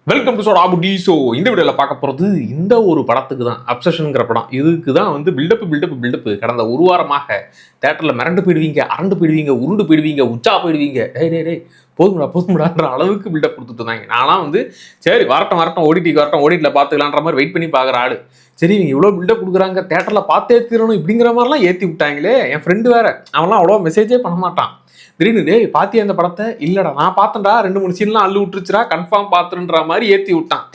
Welcome to சோட் ஆபுடி. So இந்த வீடியோவில் பார்க்க போகிறது இந்த ஒரு படத்துக்கு தான், அப்சஷனுங்கிற படம். இதுக்கு தான் வந்து பில்டப்பு கடந்த ஒரு வாரமாக தேட்டரில் மிரண்டு போயிடுவீங்க, அரண்டு போயிடுவீங்க, உருண்டு போயிடுவீங்க, உச்சா போயிடுவீங்க. டே போதும்டான்ற அளவுக்கு பில்டப் கொடுத்துட்டு இருந்தாங்க. நான்லாம் வந்து சரி வரட்டும் ஓடிடியில் பார்த்துக்கலான்ற மாதிரி வெயிட் பண்ணி பார்க்குற ஆடு. சரி இவங்க இவ்வளோ பில்டப் கொடுக்குறாங்க, தேட்டரில் பார்த்தே தீரணும் இப்படிங்கிற மாதிரிலாம் ஏற்றி விட்டாங்களே. என் ஃப்ரெண்டு வேறு, அவன்லாம் அவ்வளோ மெசேஜே பண்ண மாட்டான். திடீர்னு டேய் பாத்தியா அந்த படத்தை? இல்லடா நான் பார்த்தேன்டா, 2-3 சீன்லாம் அள்ளு விட்டுருச்சுடா, கன்ஃபார்ம் பார்த்துருன்ற மாதிரி ஏற்றி விட்டான்.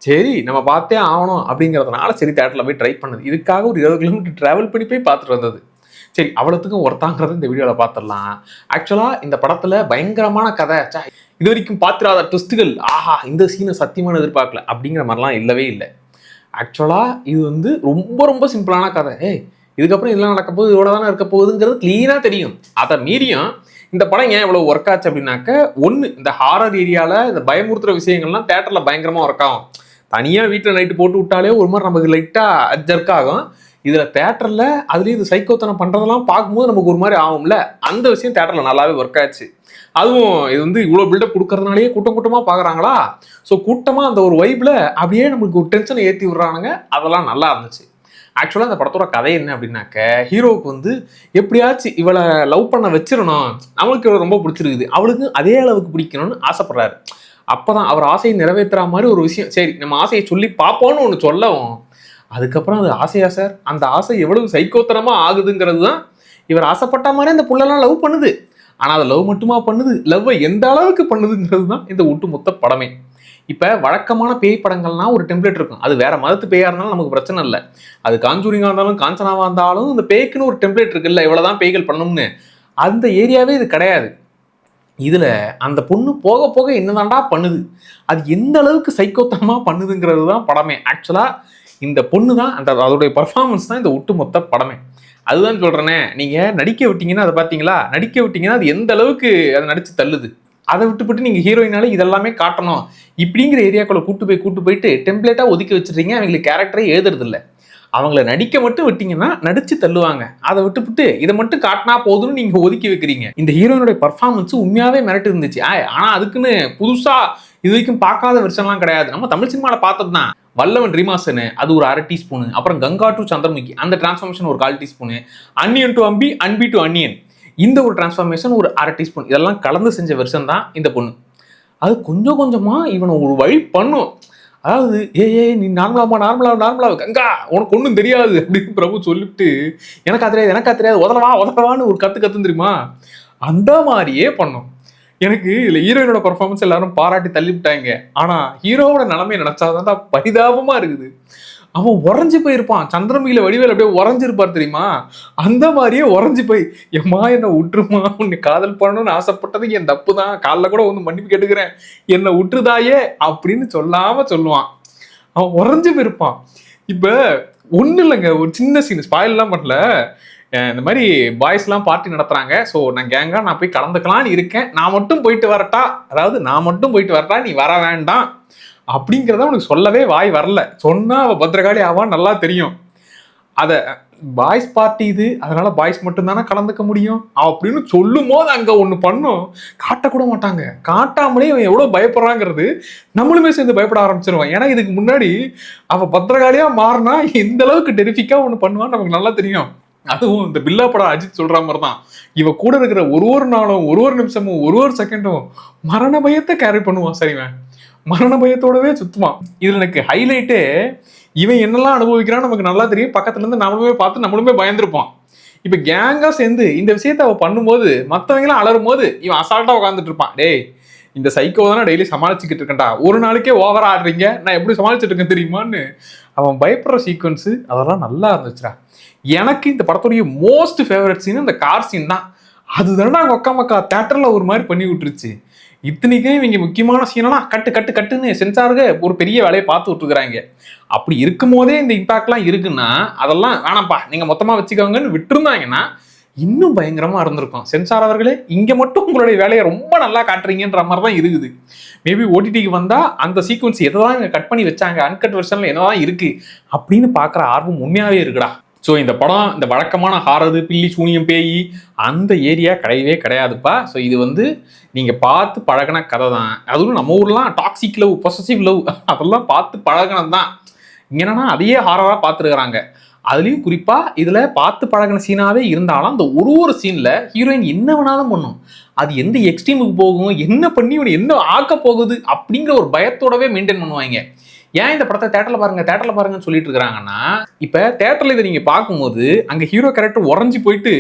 சரி நம்ம பார்த்தே ஆகணும் அப்படிங்கிறதுனால சரி தேட்டரில் போய் ட்ரை பண்ணது. இதுக்காக ஒரு 20 கிலோமீட்டர் ட்ராவல் பண்ணி போய் பார்த்துட்டு வந்தது. சரி அவ்வளோத்துக்கும் ஒருத்தாங்கிறத இந்த வீடியோவில் பார்த்துடலாம். ஆக்சுவலாக இந்த படத்தில் பயங்கரமான கதை, இது வரைக்கும் பார்த்துடாத ட்விஸ்ட்டுகள், ஆஹா இந்த சீனை சத்தியமான எதிர்பார்க்கல அப்படிங்கிற மாதிரிலாம் இல்லவே இல்லை. ஆக்சுவலாக இது வந்து ரொம்ப ரொம்ப சிம்பிளான கதை. இதுக்கப்புறம் இதெல்லாம் நடக்க போகுது, இதோட தானே இருக்க போகுதுங்கிறது க்ளீனாக தெரியும். அதை மீறியும் இந்த படம் ஏன் இவ்வளோ ஒர்க் ஆச்சு அப்படின்னாக்க, ஒன்று இந்த ஹாரர் ஏரியாவில் இந்த பயமுறுத்துற விஷயங்கள்லாம் தேட்டரில் பயங்கரமாக ஒர்க் ஆகும். தனியாக வீட்டில் நைட்டு போட்டு விட்டாலே ஒரு மாதிரி நமக்கு லைட்டாக ஜர்க் ஆகும். இதில் தேட்டரில் அதுலேயும் இது சைக்கோத்தனம் பண்ணுறதெல்லாம் பார்க்கும்போது நமக்கு ஒரு மாதிரி ஆகும்ல, அந்த விஷயம் தேட்டரில் நல்லாவே ஒர்க் ஆச்சு. அதுவும் இது வந்து இவ்வளோ பில்டப் கொடுக்கறதுனாலேயே கூட்டமாக பார்க்குறாங்களா, ஸோ கூட்டமாக அந்த ஒரு வைப்பில் அப்படியே நமக்கு ஒரு டென்ஷனை ஏற்றி விட்றானுங்க. அதெல்லாம் நல்லா இருந்துச்சு. ஆக்சுவலாக இந்த படத்தோட கதை என்ன அப்படின்னாக்க, ஹீரோவுக்கு வந்து எப்படியாச்சும் இவளை லவ் பண்ண வச்சிடணும், அவளுக்கு இவளை ரொம்ப பிடிச்சிருக்குது, அவளுக்கு அதே அளவுக்கு பிடிக்கணும்னு ஆசைப்படுறாரு. அப்போதான் அவர் ஆசையை நிறைவேற்றுற மாதிரி ஒரு விஷயம், சரி நம்ம ஆசையை சொல்லி பார்ப்போம்னு ஒன்று சொல்லவும், அதுக்கப்புறம் அது ஆசையா சார், அந்த ஆசை எவ்வளவு சைக்கோத்தனமாக ஆகுதுங்கிறது தான். இவர் ஆசைப்பட்ட மாதிரி அந்த புள்ளெல்லாம் லவ் பண்ணுது, ஆனால் அதை லவ் மட்டுமா பண்ணுது, லவ்வை எந்த அளவுக்கு பண்ணுதுங்கிறது தான் இந்த ஒட்டுமொத்த படமே. இப்போ வழக்கமான பேய் படங்கள்னா ஒரு டெம்ப்ளேட் இருக்கும், அது வேற மதத்து பேயா இருந்தாலும் நமக்கு பிரச்சனை இல்லை. அது காஞ்சூரிங்காக இருந்தாலும் காஞ்சனாவாக இருந்தாலும் இந்த பேய்க்குன்னு ஒரு டெம்ப்ளேட் இருக்குல்ல, இவ்வளோதான் பேய்கள் பண்ணணும்னு. அந்த ஏரியாவே இது கிடையாது. இதில் அந்த பொண்ணு போக போக என்னதாண்டா பண்ணுது, அது எந்த அளவுக்கு சைக்கோத்தனமாக பண்ணுதுங்கிறது தான் படமே. ஆக்சுவலாக இந்த பொண்ணு தான் அதோடைய பர்ஃபார்மன்ஸ் தான் இந்த ஒட்டுமொத்த படமே. அதுதான் சொல்கிறேனே, நீங்கள் நடிக்க விட்டீங்கன்னா அதை பார்த்தீங்களா, நடிக்க விட்டீங்கன்னா அது எந்த அளவுக்கு அதை நடித்து தள்ளுது. அதை விட்டுப்பட்டு நீங்கள் ஹீரோயினால இதெல்லாமே காட்டணும் இப்படிங்கிற ஏரியாக்குள்ள கூட்டு போயிட்டு டெம்ப்ளேட்டாக ஒதுக்கி வச்சுருக்கீங்க. அவங்களுக்கு கேரக்டரே எழுதுறது இல்லை, அவங்கள நடிக்க மட்டும் விட்டீங்கன்னா நடிச்சு தள்ளுவாங்க. அதை விட்டுவிட்டு இதை மட்டும் காட்டினா போதும்னு நீங்கள் ஒதுக்கி வைக்கிறீங்க. இந்த ஹீரோயினுடைய பர்ஃபார்மன்ஸ் உண்மையாகவே மிரட்டு இருந்துச்சு. ஆனால் அதுக்குன்னு புதுசாக இது வரைக்கும் பார்க்காத வெர்ஷன்லாம் கிடையாது. நம்ம தமிழ் சினிமாவில் பார்த்தது தான். வல்லவன் ரீமாசனு அது ஒரு 1/2 டீஸ்பூனு, அப்புறம் கங்கா டு சந்திரமுகி அந்த டிரான்ஸ்ஃபார்மேஷன் ஒரு 1/4 teaspoon, Anniyan to Ambi, அன்பி to Anniyan இந்த ஒரு டிரான்ஸ்ஃபார்மேஷன் ஒரு 1/2 டீஸ்பூன், இதெல்லாம் கலந்து செஞ்ச வெர்ஷன் தான் இந்த பொண்ணு. அது கொஞ்சம் கொஞ்சமாக இவனை ஒரு வழி பண்ணும். அதாவது நீ நார்மலா கங்கா உனக்கு ஒன்றும் தெரியாது அப்படின்னு பிரபு சொல்லிட்டு எனக்கா தெரியாது உதலவான்னு ஒரு கத்துன்னு தெரியுமா, அந்த மாதிரியே பண்ணும். எனக்கு இதில் ஹீரோயினோட பர்ஃபார்மன்ஸ் எல்லாரும் பாராட்டி தள்ளிவிட்டாங்க. ஆனால் ஹீரோவோட நிலைமையை நினைச்சாதான் பரிதாபமாக இருக்குது. அவன் உறைஞ்சி போயிருப்பான், சந்திரமுகியில வடிவேல் அப்படியே உறைஞ்சிருப்பார் தெரியுமா, அந்த மாதிரியே உறைஞ்சி போய் எம்மா என்னை விட்டுருமா, உன்னை காதல் பண்ணணும்னு ஆசைப்பட்டது என் தப்பு தான், காலைல கூட வந்து மன்னிப்பு கேட்டுக்கிறேன், என்னை விட்டுருதாயே அப்படின்னு சொல்லாம சொல்லுவான். அவன் உறைஞ்சி போயிருப்பான். இப்போ ஒன்றும் இல்லைங்க, ஒரு சின்ன சீன் ஸ்பாயில்லாம் பண்ணல. இந்த மாதிரி பாய்ஸ்லாம் பார்ட்டி நடத்துறாங்க, ஸோ நான் கேங்கா நான் போய் கலந்துக்கலான்னு இருக்கேன், நான் மட்டும் போயிட்டு வரட்டா, நீ வர வேண்டாம் அப்படிங்கிறத அவனுக்கு சொல்லவே வாய் வரல. சொன்னா அவ பத்திரகாளி ஆவான்னு நல்லா தெரியும். அதை பாய்ஸ் பார்ட்டி இது, அதனால பாய்ஸ் மட்டும் தானே கலந்துக்க முடியும் அப்படின்னு சொல்லும் போது அங்க ஒண்ணு பண்ணும், காட்டக்கூட மாட்டாங்க. காட்டாமலே அவன் எவ்வளவு பயப்படுறாங்கிறது நம்மளுமே சேர்ந்து பயப்பட ஆரம்பிச்சிருவான். ஏன்னா இதுக்கு முன்னாடி அவ பத்திரகாளியா மாறினா எந்த அளவுக்கு டெரிஃபிக்கா ஒண்ணு பண்ணுவான்னு நமக்கு நல்லா தெரியும். அதுவும் இந்த பில்லா படம் அஜித் சொல்ற மாதிரி தான், இவ கூட இருக்கிற ஒரு நாளும் ஒரு நிமிஷமும் ஒரு செகண்டும் மரண பயத்தை கேரி பண்ணுவான். சரிவன் மரண பயத்தோடவே சுத்துவான். இதுல எனக்கு ஹைலைட்டே இவன் என்னெல்லாம் அனுபவிக்கிறான்னு நமக்கு நல்லா தெரியும். பக்கத்துல இருந்து நம்மளுமே பார்த்து நம்மளுமே பயந்துருப்பான். இப்ப கேங்கா சேர்ந்து இந்த விஷயத்த அவ பண்ணும்போது மற்றவங்களாம் அலரும் போது இவன் அசால்ட்டா உட்காந்துட்டு இருப்பான். டேய் இந்த சைக்கோ தானே டெய்லி சமாளிச்சுக்கிட்டு இருக்கேன்டா, ஒரு நாளைக்கே ஓவரா ஆடுறீங்க, நான் எப்படி சமாளிச்சுட்டு இருக்கேன் தெரியுமான்னு அவன் பயப்படுற சீக்வன்ஸு அதெல்லாம் நல்லா இருந்துச்சுடா. எனக்கு இந்த படத்துடைய மோஸ்ட் ஃபேவரட் சீன் இந்த கார் சீன் தான். அதுதானே மக்கா தேட்டர்ல ஒரு மாதிரி பண்ணி விட்டுருச்சு. இத்தனைக்கும் இவங்க முக்கியமான சீனெல்லாம் கட்டுன்னு சென்சாருக்கு ஒரு பெரிய வேலையை பார்த்து விட்டுருக்குறாங்க. அப்படி இருக்கும் போதே இந்த இம்பாக்ட்லாம் இருக்குன்னா அதெல்லாம் வேணாம்ப்பா நீங்க மொத்தமா வச்சுக்கோங்கன்னு விட்டுருந்தாங்கன்னா இன்னும் பயங்கரமா இருந்திருக்கும். சென்சார் அவர்களே இங்க மட்டும் உங்களுடைய வேலையை ரொம்ப நல்லா காட்டுறீங்கன்ற மாதிரி தான் இருக்குது. மேபி ஓடிடிக்கு வந்தா அந்த சீக்வன்ஸ் எதான் இவங்க கட் பண்ணி வச்சாங்க, அன்கட் வெர்ஷன்ல என்னதான் இருக்கு அப்படின்னு பாக்குற ஆர்வம் உண்மையாவே இருக்குடா. ஸோ இந்த படம் இந்த வழக்கமான ஹாரது பில்லி சூனியம் பேய் அந்த ஏரியா கிடையவே கிடையாதுப்பா. ஸோ இது வந்து நீங்கள் பார்த்து பழகின கதை தான். அதுவும் நம்ம ஊர்லாம் டாக்ஸிக் லவ் பொசசிவ் லவ் அதெல்லாம் பார்த்து பழகினது தான். இங்கே என்னன்னா அதையே ஹாரராக பார்த்துருக்குறாங்க. அதுலேயும் குறிப்பாக இதில் பார்த்து பழகின சீனாகவே இருந்தாலும் அந்த ஒரு சீனில் ஹீரோயின் என்ன வேணாலும் பண்ணும். அது எந்த எக்ஸ்ட்ரீமுக்கு போகும், என்ன பண்ணி இவனை என்ன ஆக்க போகுது அப்படிங்கிற ஒரு பயத்தோடவே மெயின்டைன் பண்ணுவாங்க. ஏன் இந்த படத்தை தேட்டரில் பாருங்கன்னு சொல்லிட்டு இருக்கிறாங்கன்னா, இப்போ தேட்டரில் இதை நீங்கள் பார்க்கும்போது அங்கே ஹீரோ கேரக்டர் உறைஞ்சி போயிட்டு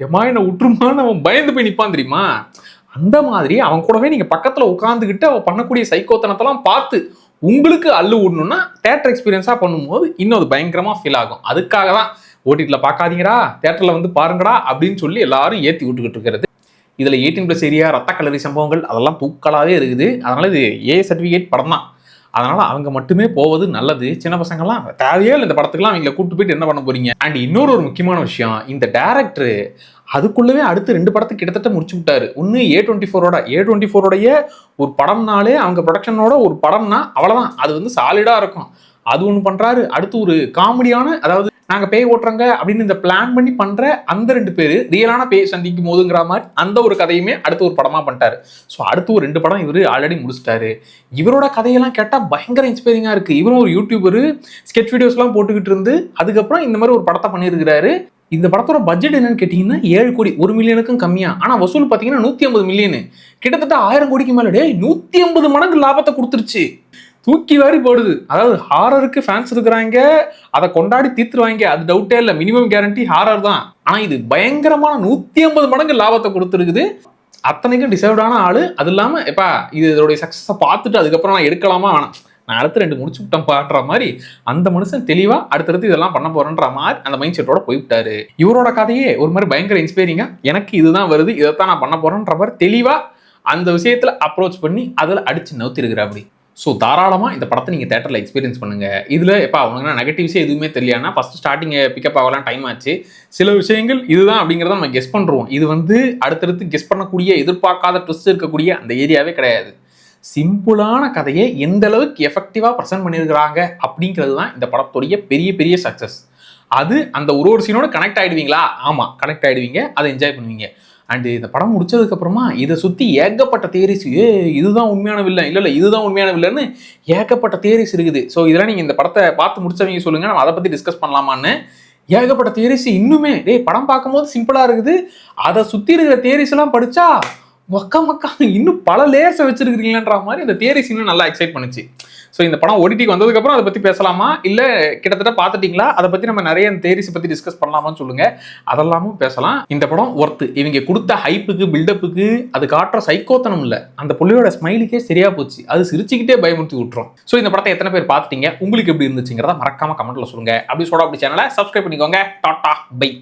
எம்மா என்ன உற்றுமான்னு அவன் பயந்து போய் நிற்பான் தெரியுமா? அந்த மாதிரி அவன் கூடவே நீங்கள் பக்கத்தில் உட்காந்துக்கிட்டு அவன் பண்ணக்கூடிய சைக்கோத்தனத்தெல்லாம் பார்த்து உங்களுக்கு அள்ளு விடணும்னா தேட்டர் எக்ஸ்பீரியன்ஸாக பண்ணும்போது இன்னும் அது பயங்கரமாக ஃபீல் ஆகும். அதுக்காக தான் ஓடிடியில் பார்க்காதீங்கடா, தேட்டரில் வந்து பாருங்கடா அப்படின்னு சொல்லி எல்லாரும் ஏற்றி விட்டுக்கிட்டு இருக்கிறது. இதில் 18+ ஏரியா, ரத்த கலரி சம்பவங்கள் அதெல்லாம் தூக்கலாகவே இருக்குது. அதனால் இது ஏ சர்டிஃபிகேட் படம் தான். அதனால் அவங்க மட்டுமே போவது நல்லது. சின்ன பசங்கள்லாம் தேவையே இல்லை இந்த படத்துக்குலாம் அவங்களை கூப்பிட்டு போயிட்டு என்ன பண்ண போறீங்க. அண்ட் இன்னொரு முக்கியமான விஷயம், இந்த டேரக்டர் அதுக்குள்ளவே அடுத்து 2 படத்துக்கு கிட்டத்தட்ட முடிச்சு விட்டாரு. ஒன்று A24 ஒரு படம்னாலே அவங்க ப்ரொடக்ஷனோட ஒரு படம்னா அவ்வளோதான், அது வந்து சாலிடாக இருக்கும். அது ஒன்று பண்ணுறாரு. அடுத்து ஒரு காமெடியான, அதாவது நாங்கள் பேய் ஓட்டுறாங்க அப்படின்னு இந்த பிளான் பண்ணி பண்ணுற அந்த 2 பேர் ரியலான பேய் சந்திக்கும் போதுங்கிற மாதிரி அந்த ஒரு கதையுமே அடுத்து ஒரு படமாக பண்ணிட்டாரு. ஸோ அடுத்து ஒரு 2 படம் இவர் ஆல்ரெடி முடிச்சிட்டாரு. இவரோட கதையெல்லாம் கேட்டால் பயங்கர இன்ஸ்பைரிங்காக இருக்குது. இவரும் ஒரு யூடியூபர், ஸ்கெட்ச் வீடியோஸ்லாம் போட்டுக்கிட்டு இருந்து அதுக்கப்புறம் இந்த மாதிரி ஒரு படத்தை பண்ணியிருக்கிறாரு. இந்த படத்தோட பட்ஜெட் என்னன்னு கேட்டீங்கன்னா 7 கோடி, 1 மில்லியனுக்கும் கம்மியா. ஆனா வசூல் பாத்தீங்கன்னா 150 மில்லியன், கிட்டத்தட்ட 1000 கோடிக்கு மேல. 150 மடங்கு லாபத்தை கொடுத்துருச்சு. தூக்கி வாரி போடுது. அதாவது ஹாரருக்கு ஃபேன்ஸ் இருக்கிறாங்க, அதை கொண்டாடி தீர்த்துருவாங்க, அது டவுட்டே இல்லை. மினிமம் கேரண்டி ஹாரர் தான். ஆனா இது பயங்கரமான 150 மடங்கு லாபத்தை கொடுத்துருக்குது. அத்தனைக்கும் டிசர்வ்டான ஆளு. அது இல்லாம எப்பா இதோடைய சக்சஸை பார்த்துட்டு அதுக்கப்புறம் நான் எடுக்கலாமா வேணாம், நான் அடுத்து 2 முடிச்சு விட்டேன்ப்பான்ற மாதிரி அந்த மனுஷன் தெளிவா அடுத்தடுத்து இதெல்லாம் பண்ண போறேன்ற மாதிரி அந்த மைண்ட் செட்டோட போய்விட்டாரு. இவரோட கதையே ஒரு மாதிரி பயங்கர இன்ஸ்பைரிங்கா, எனக்கு இதுதான் வருது, இதைத்தான் நான் பண்ண போறேன்ற மாதிரி தெளிவா அந்த விஷயத்துல அப்ரோச் பண்ணி அதில் அடிச்சு நவுத்திருக்கிற அப்படி. ஸோ தாராளமாக இந்த படத்தை நீங்கள் தேட்டரில் எக்ஸ்பீரியன்ஸ் பண்ணுங்கள். இதில் எப்போ அவனுக்குன்னா நெகட்டிவ்ஸே எதுவுமே தெரியலன்னா ஃபஸ்ட்டு ஸ்டார்டிங் பிக்கப் ஆகலாம், டைம் ஆச்சு. சில விஷயங்கள் இதுதான் அப்படிங்கிறத நம்ம கெஸ் பண்ணுறோம். இது வந்து அடுத்தடுத்து கெஸ் பண்ணக்கூடிய எதிர்பார்க்காத ட்விஸ்ட் இருக்கக்கூடிய அந்த ஏரியாவே கிடையாது. சிம்பிளான கதையை எந்த அளவுக்கு எஃபெக்டிவாக ப்ரெசென்ட் பண்ணியிருக்கிறாங்க அப்படிங்கிறது தான் இந்த படத்துடைய பெரிய சக்ஸஸ். அது அந்த ஒரு சீனோட கனெக்ட் ஆகிடுவீங்களா? ஆமாம், கனெக்ட் ஆகிடுவீங்க, அதை என்ஜாய் பண்ணுவீங்க. அண்டு இந்த படம் முடிச்சதுக்கப்புறமா இதை சுற்றி ஏகப்பட்ட தியரிஸ், இதுதான் உண்மையான வில்லன், இல்லை இதுதான் உண்மையான வில்லன்னு ஏகப்பட்ட தியரிஸ் இருக்குது. ஸோ இதெல்லாம் நீங்கள் இந்த படத்தை பார்த்து முடிச்சவங்க சொல்லுங்கள், நம்ம அதை பற்றி டிஸ்கஸ் பண்ணலாமான்னு. ஏகப்பட்ட தியரிஸ் இன்னுமே படம் பார்க்கும்போது சிம்பிளாக இருக்குது. அதை சுற்றி இருக்கிற தியரிஸ் எல்லாம் படித்தா மக்கா இன்னும் பல லேயர்ஸை வச்சிருக்கிறீங்கன்ற மாதிரி அந்த தியரிஸ் இன்னும் நல்லா எக்ஸைட் பண்ணுச்சு. ஸோ இந்த படம் ஓடிடிக்கு வந்ததுக்கப்புறம் அதை பற்றி பேசலாமா, இல்லை கிட்டத்தட்ட பார்த்துட்டிங்களா, அதை பற்றி நம்ம நிறைய தியரிஸை பற்றி டிஸ்கஸ் பண்ணலாமான்னு சொல்லுங்கள். அதெல்லாமும் பேசலாம். இந்த படம் ஒர்த்து. இவங்க கொடுத்த ஹைப்புக்கு பில்டப்புக்கு அது காட்டுற சைக்கோத்தனம் இல்லை, அந்த புள்ளியோட ஸ்மைலுக்கே சரியா போச்சு. அது சிரிச்சுக்கிட்டே பயமுறுத்தி விட்டுரும். ஸோ இந்த படத்தை எத்தனை பேர் பார்த்துட்டீங்க, உங்களுக்கு எப்படி இருந்துச்சுங்கிறத மறக்காம கமெண்ட்ல சொல்லுங்க. அப்படி சேனலை சப்ஸ்கிரைப் பண்ணிக்கோங்க. Tata bye.